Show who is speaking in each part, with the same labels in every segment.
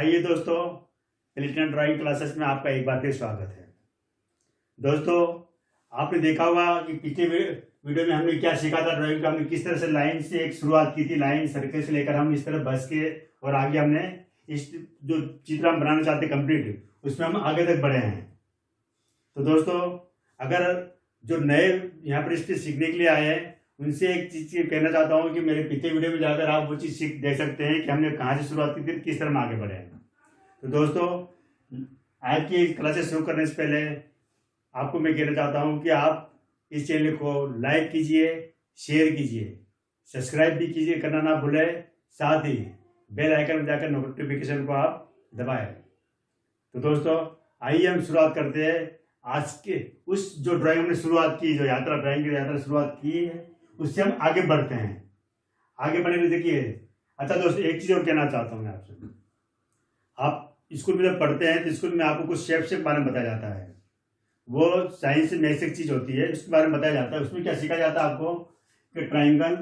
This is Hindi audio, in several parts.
Speaker 1: आइए दोस्तों, एलिटन ड्राइंग क्लासेस में आपका एक बार फिर स्वागत है। दोस्तों, आपने देखा होगा कि पिछले वीडियो में हमने क्या सीखा था ड्राइंग का। हमने किस तरह से लाइन से एक शुरुआत की थी, लाइन सर्कल से लेकर हम इस तरह बस के और आगे हमने इस जो चित्र हम बनाना चाहते कंप्लीट, उसमें हम आगे तक बढ़े हैं। तो दोस्तों, अगर जो नए यहाँ पर इसके सीखने के लिए आए हैं उनसे एक चीज कहना चाहता हूँ कि मेरे पिछले वीडियो में जाकर आप वो चीज़ सीख देख सकते हैं कि हमने कहाँ से शुरुआत की थी, किस तरह हम आगे बढ़े हैं। तो दोस्तों, आज की क्लासेस शुरू करने से पहले आपको मैं कहना चाहता हूँ कि आप इस चैनल को लाइक कीजिए, शेयर कीजिए, सब्सक्राइब भी कीजिए, करना ना भूलें। साथ ही बेल आइकन में जाकर नोटिफिकेशन को आप दबाएं। तो दोस्तों, आइए हम शुरुआत करते हैं आज के उस जो ड्राइंग हमने शुरुआत की, जो यात्रा ड्राइंग की यात्रा शुरुआत की है, उससे हम आगे बढ़ते हैं। आगे बढ़ने में देखिए, अच्छा दोस्तों, एक चीज़ और कहना चाहता हूँ मैं आपसे। आप स्कूल में जब पढ़ते हैं तो स्कूल में आपको कुछ शेप के बारे में बताया जाता है। वो साइंस में एक चीज होती है, उसके बारे में बताया जाता है। उसमें क्या सीखा जाता है आपको कि ट्राइंगल,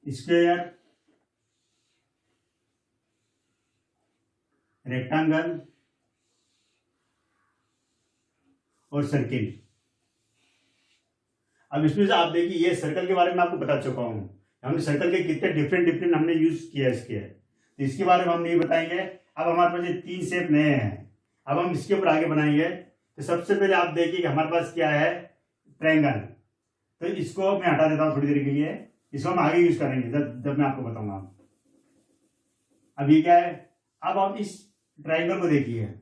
Speaker 1: स्क्वायर, रेक्टेंगल और सर्किल। अब इसमें से आप देखिए, ये सर्कल के बारे में आपको बता चुका हूं। हमने सर्कल के कितने डिफरेंट हमने यूज किया इसके, तो इसके बारे में हम नहीं बताएंगे। अब हमारे पास ये 3 शेप नए हैं, अब हम इसके ऊपर आगे बनाएंगे। तो सबसे पहले आप देखिए कि हमारे पास क्या है, ट्रायंगल। तो इसको मैं हटा देता हूँ थोड़ी देर के लिए, इसको हम आगे यूज करेंगे जब मैं आपको बताऊंगा। अब ये क्या है, अब आप इस ट्रायंगल को देखिए।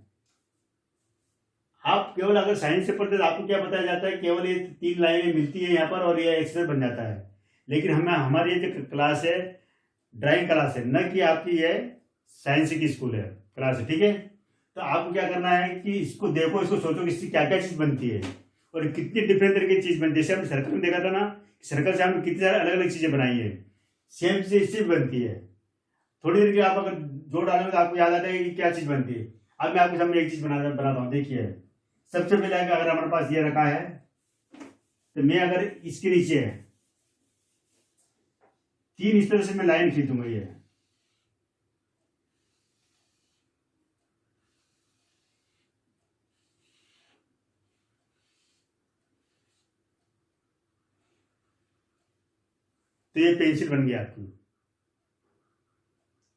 Speaker 1: आप केवल अगर साइंस से पढ़ते तो आपको क्या बताया जाता है, केवल ये 3 लाइनें मिलती है यहाँ पर और ये एक्सप्रेस बन जाता है। लेकिन हमें हमारी ये जो क्लास है ड्राइंग क्लास है, न कि आपकी ये साइंस की स्कूल है क्लास है, ठीक है। तो आपको क्या करना है कि इसको देखो, इसको सोचो कि इससे क्या क्या चीज बनती है और कितनी डिफरेंट तरह की चीज बनती है। जैसे हमने सर्कल में देखा था ना, सर्कल से हमने कितनी सारी अलग अलग चीजें बनाई है, सेम चीज इससे भी बनती है। थोड़ी देर के आप अगर जोड़ डालेंगे तो आपको याद आ जाएगा कि क्या चीज बनती है। अब मैं आपके सामने एक चीज बनाता हूँ, देखिए। सबसे पहले अगर हमारे पास ये रखा है, तो मैं अगर इसके नीचे 3 इस तरह से मैं लाइन खींचूंगा ये, तो ये पेंसिल बन गया आपकी।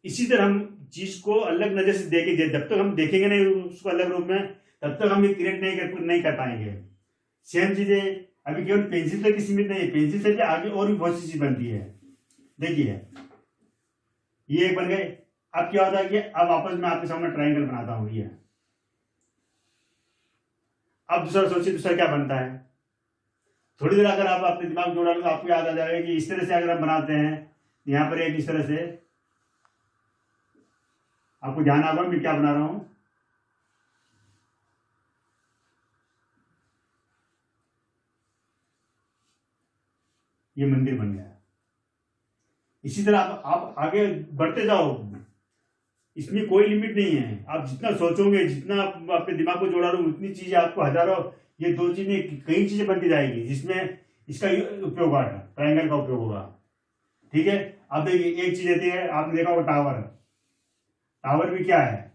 Speaker 1: इसी तरह हम चीज को अलग नजर से देखेंगे, जब तक हम देखेंगे नहीं उसको अलग रूप में, तब तक हम ये क्रिएट नहीं कर पाएंगे। सेम चीजें अभी केवल पेंसिल तक सीमित नहीं है, पेंसिल से भी आगे और भी बहुत सी चीज बनती है। देखिए, ये एक बन गए। अब क्या होता है कि अब वापस मैं आपके सामने ट्रायंगल बनाता हूं ये। अब दूसरा सोचिए, दूसरा क्या बनता है। थोड़ी देर अगर आप अपने दिमाग जोड़ा तो आपको याद आ जाएगा कि इस तरह से अगर हम बनाते हैं, यहां पर एक इस तरह से आपको ध्यान आ मैं क्या बना रहा हूं। ये मंदिर बन गया। इसी तरह आप आगे बढ़ते जाओ, इसमें कोई लिमिट नहीं है। आप जितना सोचोगे, जितना अपने दिमाग को जोड़ा रहे उतनी चीजें आपको हजारों, ये 2 चीजें कई चीजें बनती जाएगी जिसमें इसका उपयोग होगा, ट्रायंगल का उपयोग होगा, ठीक है। अब देखिए, एक चीज रहती है, आपने देखा वो टावर। टावर भी क्या है,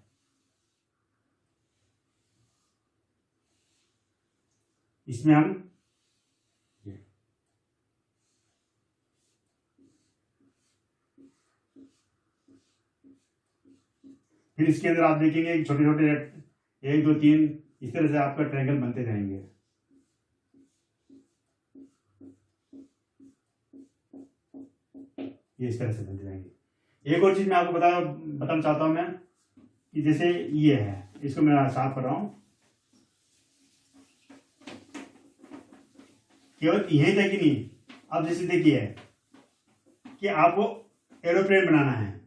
Speaker 1: इसमें हम फिर इसके अंदर आप देखेंगे छोटे छोटे 1 2 3 इस तरह से आपका ट्रायंगल बनते जाएंगे। ये इस तरह से बनते जाएंगे। एक और चीज मैं आपको बताना चाहता हूं मैं, कि जैसे ये है, इसको मैं साफ कर रहा हूं, केवल यही तक ही नहीं। अब जैसे देखिए कि आपको एरोप्लेन बनाना है।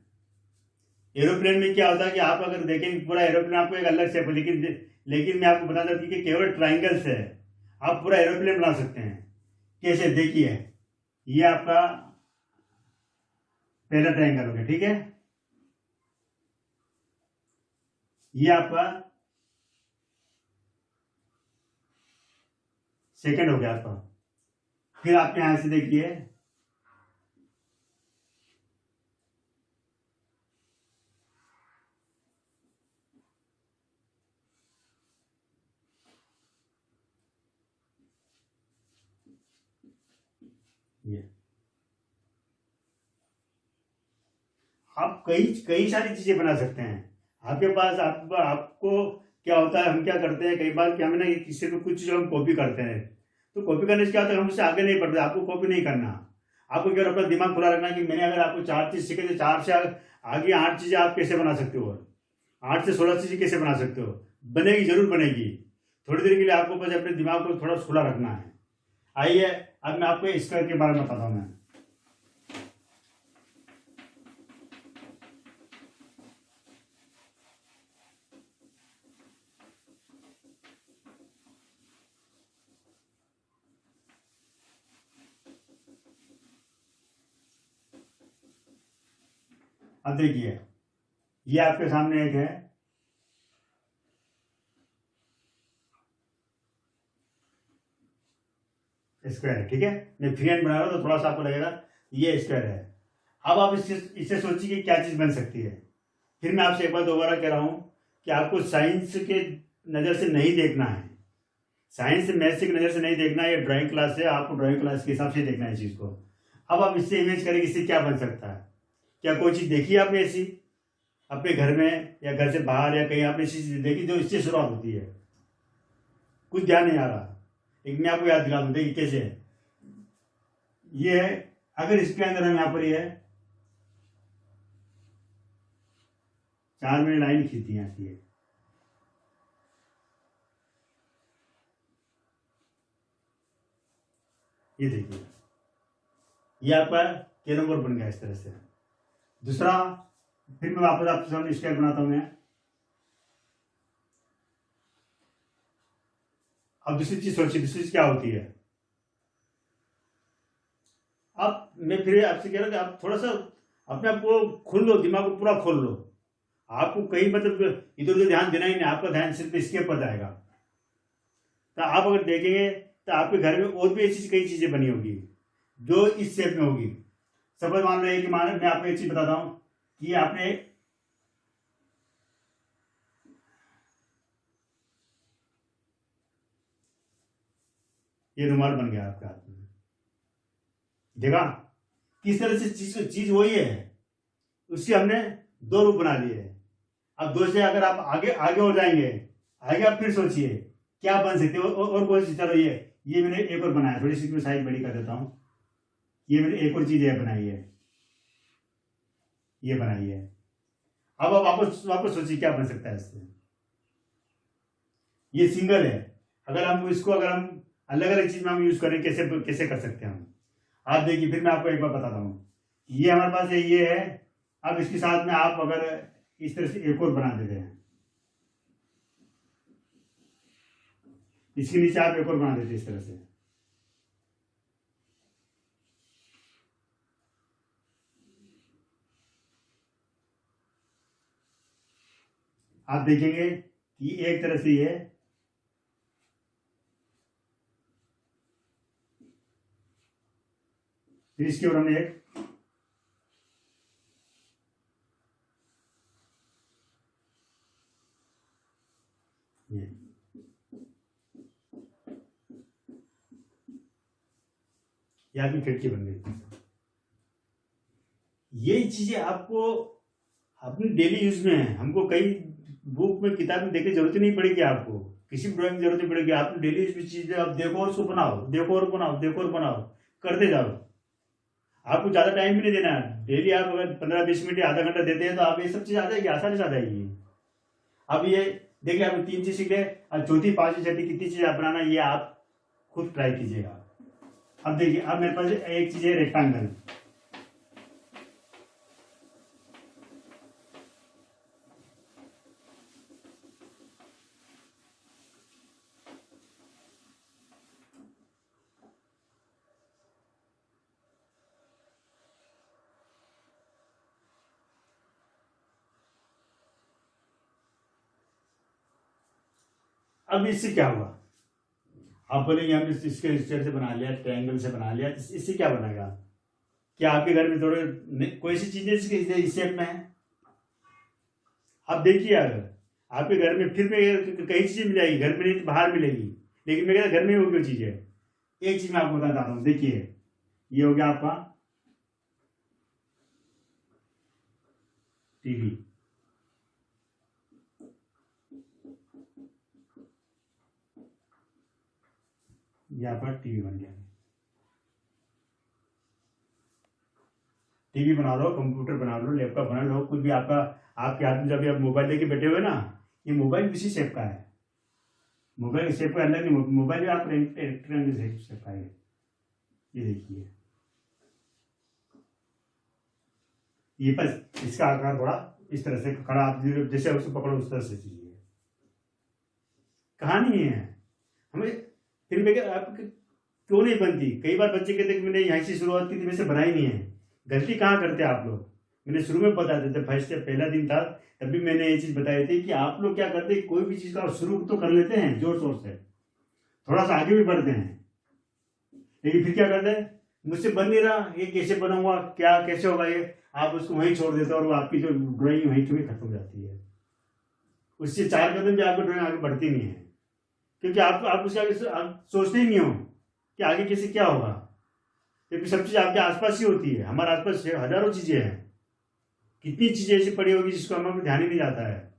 Speaker 1: एरोप्लेन में क्या होता है कि आप अगर देखेंगे पूरा एरोप्लेन आपको एक अलग शेप है, लेकिन मैं आपको बता दूं कि केवल ट्रायंगल से आप पूरा एरोप्लेन बना सकते हैं। कैसे, देखिए, ये आपका पहला ट्रायंगल हो गया, ठीक है। ये आपका सेकंड हो गया आपका। फिर आप यहां से देखिए, ये आप कई कई सारी चीजें बना सकते हैं। आपके पास आपको क्या होता है, हम क्या करते हैं कई बार कि हमें ना किसी को कुछ चीज़ों हम कॉपी करते हैं, तो कॉपी करने से क्या होता है हम उससे आगे नहीं बढ़ते। आपको कॉपी नहीं करना, आपको क्या अपना दिमाग खुला रखना कि मैंने अगर आपको 4 चीज़ सीखे तो 4 से आगे 8 चीज़ें आप कैसे बना सकते हो, 8 से 16 चीज़ें कैसे बना सकते हो। बनेगी, जरूर बनेगी। थोड़ी देर के लिए आपको बस अपने दिमाग को थोड़ा खुला रखना है। आइए अब मैं आपको स्क्वायर के बारे में बताता हूँ। मैं अब देखिए, ये आपके सामने एक है, स्क्वायर है, ठीक है। मैं फ्री हैंड बना रहा हूँ तो थोड़ा सा आपको लगेगा ये स्क्वायर है। अब आप इससे सोचिए कि क्या चीज़ बन सकती है। फिर मैं आपसे एक बार दोबारा कह रहा हूँ कि आपको साइंस के नज़र से नहीं देखना है, साइंस मैथ्स की नज़र से नहीं देखना है। ये ड्राइंग क्लास है, आपको ड्राइंग क्लास के हिसाब से देखना है इस चीज़ को। अब आप इससे इमेज करें कि इससे क्या बन सकता है। क्या कोई चीज़ देखी है आपने ऐसी अपने घर में या घर से बाहर या कहीं आपने ऐसी चीज़ देखी जो इससे शुरुआत होती है? कुछ ध्यान नहीं आ रहा। एक मैं आपको याद दिला दूँ, देखिए कैसे है। ये है, अगर इसके अंदर हम यहाँ पर ये 4 में लाइन खींचती है ऐसी है, ये देखिए, ये आपका के नंबर बन गया इस तरह से। दूसरा, फिर मैं वापस आपके सामने स्क्वायर बनाता हूं मैं। अब दूसरी चीज सोचिए, दूसरी चीज क्या होती है। अब मैं फिर आपसे कह रहा हूं कि आप थोड़ा सा अपने आप को खोल लो, दिमाग को पूरा खोल लो। आपको कहीं मतलब इधर उधर ध्यान देना ही नहीं, आपका ध्यान सिर्फ इसके ऊपर जाएगा। तो आप अगर देखेंगे तो आपके घर में और भी ऐसी कई चीजें बनी होगी जो इस शेप में होगी। सपोज मान रहे कि मैं आपको एक चीज बताता हूं कि आपने ये रुमाल बन गया आपके हाथ में, देखा किस तरह से चीज वही है, उसके हमने 2 रूप बना लिए। अब 2 से अगर आप आगे आगे हो जाएंगे, आगे आप फिर सोचिए क्या बन सकते हो। और कोई चीज, चलो ये मैंने एक और बनाया, थोड़ी सी साइज बड़ी कर देता हूं। ये मैंने एक और चीज है बनाई है, ये बनाई है। अब आप वापस वापस सोचिए क्या बन सकता है इससे। ये सिंगल है, अगर हम अलग अलग चीज में हम यूज करें, कैसे कैसे कर सकते हैं हम। आप देखिए, फिर मैं आपको एक बार बताता हूँ। ये हमारे पास ये है। अब इसके साथ में आप अगर इस तरह से एक और बना देते हैं, इसके नीचे आप एक और बना देते हैं इस तरह से, आप देखेंगे कि एक तरह से ये फिर इसके ऊपर हमने एक ये आपकी खिड़की बन गई। ये चीजें आपको अपने डेली यूज में है। हमको कई बुक में किताब में देखने जरूरत नहीं पड़ेगी, आपको किसी ड्राइंग की जरूरत नहीं पड़ेगी। आप डेली यूज में चीजें आप देखो और उसको बनाओ, देखो और बनाओ, देखो और बनाओ, करते जाओ। आपको ज्यादा टाइम भी नहीं देना। डेली आप अगर 15-20 मिनट या आधा घंटा देते हैं तो आप ये सब चीज आ जाएगी, आसानी से आ जाएगी। अब ये देखिए, आप 3 चीज सीख ले, अब चौथी 5वीं 6वीं कितनी चीज आप बनाना, ये आप खुद ट्राई कीजिएगा। अब देखिए, अब मेरे पास एक चीज है रेक्टेंगल। अब इससे क्या हुआ, आप बोलेंगे हमने इसके स्ट्रेट से बना लिया, ट्रायंगल से बना लिया, इससे क्या बनेगा। क्या आपके घर में थोड़े कोई सी चीजें इस शेप में है? आप देखिए, अगर आपके घर में फिर भी कई चीजें मिल जाएगी, घर में नहीं तो बाहर मिलेगी, लेकिन मेरे घर में ही होगी वो चीजें। एक चीज मैं आपको बताता हूँ, देखिए ये हो गया आपका टीवी। ये आपका टीवी बन गया। टीवी बना लो, कंप्यूटर बना लो, लैपटॉप बना लो, कुछ भी आपका आपके हाथ में जब आप मोबाइल लेके बैठे हुए ना, ये मोबाइल किसी शेप का है, मोबाइल शेप का अलग नहीं, मोबाइल में आप इलेक्ट्रॉनिक शेप का है। ये देखिए, ये बस इसका आकार थोड़ा इस तरह से खड़ा, आप जैसे उसको पकड़ो उस तरह से चीजिए। कहानी है हमें फिर भी आप क्यों नहीं बनती। कई बार बच्चे कहते कि मैंने यहाँ से शुरुआत की थी, वैसे बनाई नहीं है। गलती कहाँ करते हैं आप लोग। मैंने शुरू में बता देते, फर्स्ट पहला दिन था तब भी मैंने ये चीज़ बताई थी कि आप लोग क्या करते हैं, कोई भी चीज़ का शुरू तो कर लेते हैं जोर शोर से, थोड़ा सा आगे भी बढ़ते हैं, लेकिन फिर क्या करते हैं, मुझसे बन नहीं रहा, ये कैसे बनाऊंगा, क्या कैसे होगा ये, आप उसको वहीं छोड़ देते हो और आपकी जो ड्राइंग वहीं की खत्म हो जाती है। उससे 4 कदम भी आपकी ड्राइंग आगे बढ़ती नहीं है, क्योंकि आप उसके आगे आप सोचते ही नहीं हो कि आगे कैसे क्या होगा, क्योंकि सब चीज़ आपके आसपास ही होती है। हमारे आसपास हजारों चीज़ें हैं, कितनी चीज़ें ऐसी पड़ी होगी जिसको हमें ध्यान ही नहीं जाता है।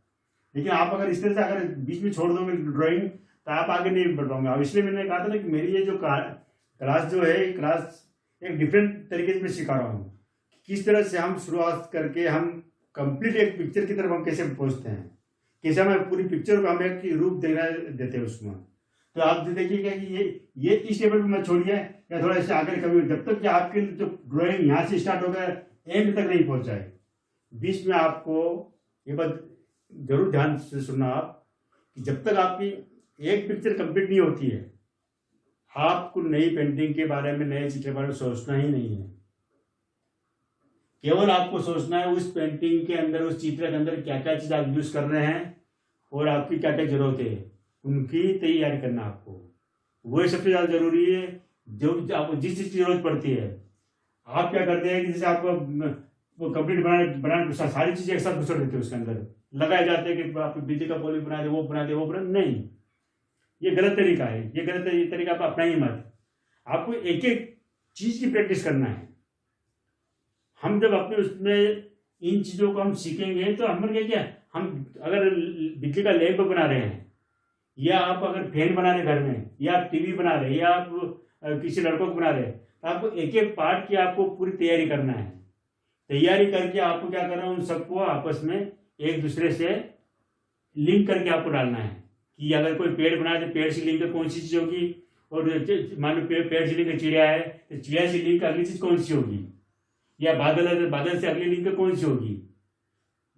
Speaker 1: लेकिन आप अगर इस तरह से अगर बीच में छोड़ दोगे ड्राइंग तो आप आगे नहीं बढ़ पाओगे। अब इसलिए मैंने कहा था ना कि मेरी ये जो क्लास जो है, क्लास एक डिफरेंट तरीके से मैं सिखा रहा हूँ, किस तरह से हम शुरुआत करके हम कंप्लीट एक पिक्चर की तरफ हम कैसे पहुँचते हैं, कैसे हमें पूरी पिक्चर को हमें एक रूप देना देते हैं उसमें। तो आप देखिएगा कि ये इस लेवल पर मत छोड़िए या थोड़ा इससे आगे कभी, जब तक कि आपके जो ड्राइंग यहाँ से स्टार्ट हो गया एंड तक नहीं पहुँच जाए। बीच में आपको ये बात जरूर ध्यान से सुनना आप, कि जब तक आपकी एक पिक्चर कंप्लीट नहीं होती है, आपको नई पेंटिंग के बारे में, नए चित्र के बारे में सोचना ही नहीं है। केवल आपको सोचना है उस पेंटिंग के अंदर, उस चित्र के अंदर क्या क्या चीज़ आप यूज कर रहे हैं और आपकी क्या क्या जरूरत है, उनकी तैयारी करना आपको, वही सबसे ज़्यादा जरूरी है। जो आपको जिस चीज़ की जरूरत पड़ती है, आप क्या करते हैं कि जैसे आपको वो कंप्लीट बनाने सारी चीज़ें एक साथ घुसड़ देते हैं उसके अंदर, लगाए जाते हैं कि आप बिजली का पोल बना दे, वो बना दे, वो बना, नहीं, ये गलत तरीका है। ये गलत ये तरीका आप अपना ही मत। आपको एक एक चीज़ की प्रैक्टिस करना है। हम जब अपने उसमें इन चीज़ों को हम सीखेंगे तो हम क्या, हम अगर बिजली का लैंप बना रहे हैं, या आप अगर फैन बना रहे घर में, या आप टीवी बना रहे हैं, या आप किसी लड़कों को बना रहे हैं, तो आपको एक एक पार्ट की आपको पूरी तैयारी करना है। तैयारी करके आपको क्या करना है, उन सबको आपस में एक दूसरे से लिंक करके आपको डालना है। कि अगर कोई पेड़ बना तो पेड़ से लिंक कौन सी चीज़ होगी, और मान लो पेड़ से लिंक चिड़िया है तो चिड़िया से लिंक अगली चीज़ कौन सी होगी, या बादल है तो बादल से अगली लिंक कौन सी होगी,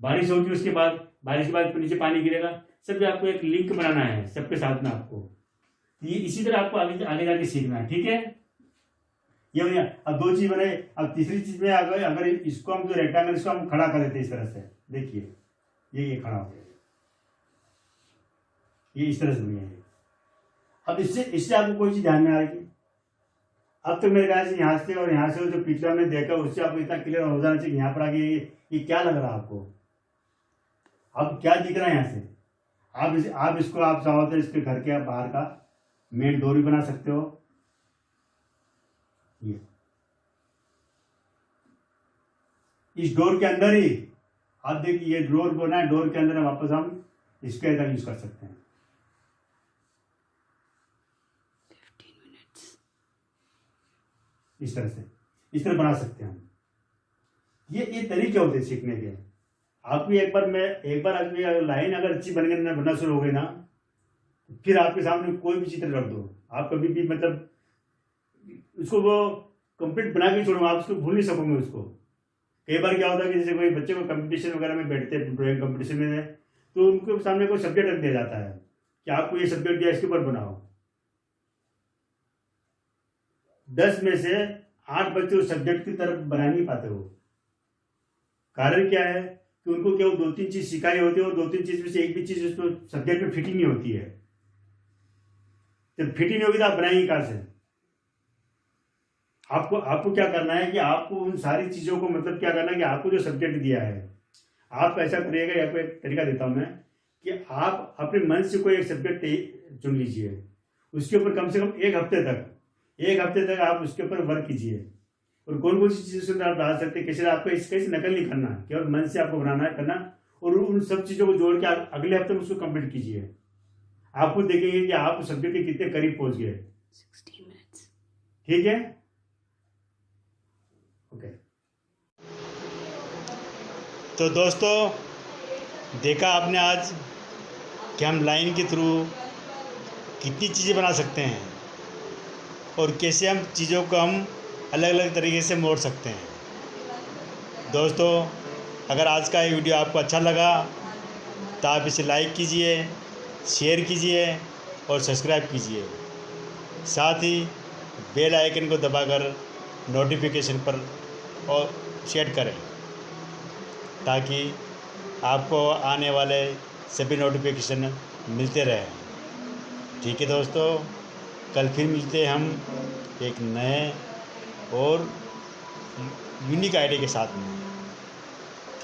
Speaker 1: बारिश होगी उसके बाद, बारिश के बाद नीचे पानी गिरेगा, सब आपको एक लिंक बनाना है सबके साथ में आपको। ये इसी तरह आपको आगे आगे जाके सीखना है, ठीक है। ये हो गया। अब 2 चीज बने, अब तीसरी चीज में अगर इसको हम जो रेक्टेंगल इसको हम खड़ा कर देते हैं इस तरह से, देखिए ये खड़ा हो गया, ये इस तरह से बन गया। अब इससे आपको कोई चीज ध्यान में आ रही है। अब तो मेरे ख्याल से यहाँ से और यहाँ से जो पिछला हमने देखा उससे आपको इतना क्लियर हो जाना चाहिए। यहाँ पर आगे ये क्या लग रहा है आपको, अब क्या दिख रहा है यहाँ से। आप इसको आप चाहो तो इसके घर के बाहर का मेन डोर भी बना सकते हो। ये इस डोर के अंदर ही आप देखिए, ये डोर बना है, डोर के अंदर वापस हम इसके अंदर यूज कर सकते हैं।
Speaker 2: 15 minutes
Speaker 1: इस तरह बना सकते हैं हम। ये तरीके होते हैं सीखने के। आपको एक बार लाइन अगर अच्छी बनना शुरू हो गई ना, फिर आपके सामने कोई भी चित्र रख दो, आप कभी भी मतलब उसको वो कंप्लीट बना के छोड़ो, आप उसको भूल नहीं सकोगे उसको। कई बार क्या होता है कि जैसे कोई बच्चे को कंपटीशन वगैरह में बैठते हैं, ड्राइंग कंपटीशन में, तो उनके सामने कोई सब्जेक्ट रख दिया जाता है कि आपको ये सब्जेक्ट दिया, इसके ऊपर बनाओ। 10 में से 8 बच्चे उस सब्जेक्ट की तरफ बना नहीं पाते हो। कारण क्या है कि उनको केवल 2-3 चीज सिखाई होती है और 2-3 चीज में से एक भी चीज उसको सब्जेक्ट में फिट ही नहीं होती है। जब फिट ही नहीं होगी तो आप बनाएंगे कहां से। आपको क्या करना है कि आपको उन सारी चीजों को मतलब क्या करना है कि आपको जो सब्जेक्ट दिया है, आप ऐसा करिएगा, या कोई एक तरीका देता हूं मैं, कि आप अपने मन से कोई एक सब्जेक्ट चुन लीजिए, उसके ऊपर कम से कम एक हफ्ते तक आप उसके ऊपर वर्क कीजिए। और कौन कौन सी चीज़ों आप डाल सकते हैं, कैसे आपको इसका नकल नहीं करना, केवल मन से आपको बनाना करना, और उन सब चीज़ों को जोड़ के आप अगले हफ्ते में उसको कंप्लीट कीजिए। आप खुद देखेंगे कि आप सब्जेक्ट के कितने करीब पहुंच गए।
Speaker 2: 60 minutes.
Speaker 1: ठीक है, ओके। तो दोस्तों, देखा आपने आज कि हम लाइन के थ्रू कितनी चीज़ें बना सकते हैं और कैसे हम चीज़ों को हम अलग अलग तरीके से मोड़ सकते हैं। दोस्तों, अगर आज का ये वीडियो आपको अच्छा लगा तो आप इसे लाइक कीजिए, शेयर कीजिए और सब्सक्राइब कीजिए। साथ ही बेल आइकन को दबाकर नोटिफिकेशन पर और सेट करें ताकि आपको आने वाले सभी नोटिफिकेशन मिलते रहें। ठीक है दोस्तों, कल फिर मिलते हैं हम एक नए और यूनिक आइडिया के साथ में।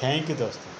Speaker 1: थैंक यू दोस्तों।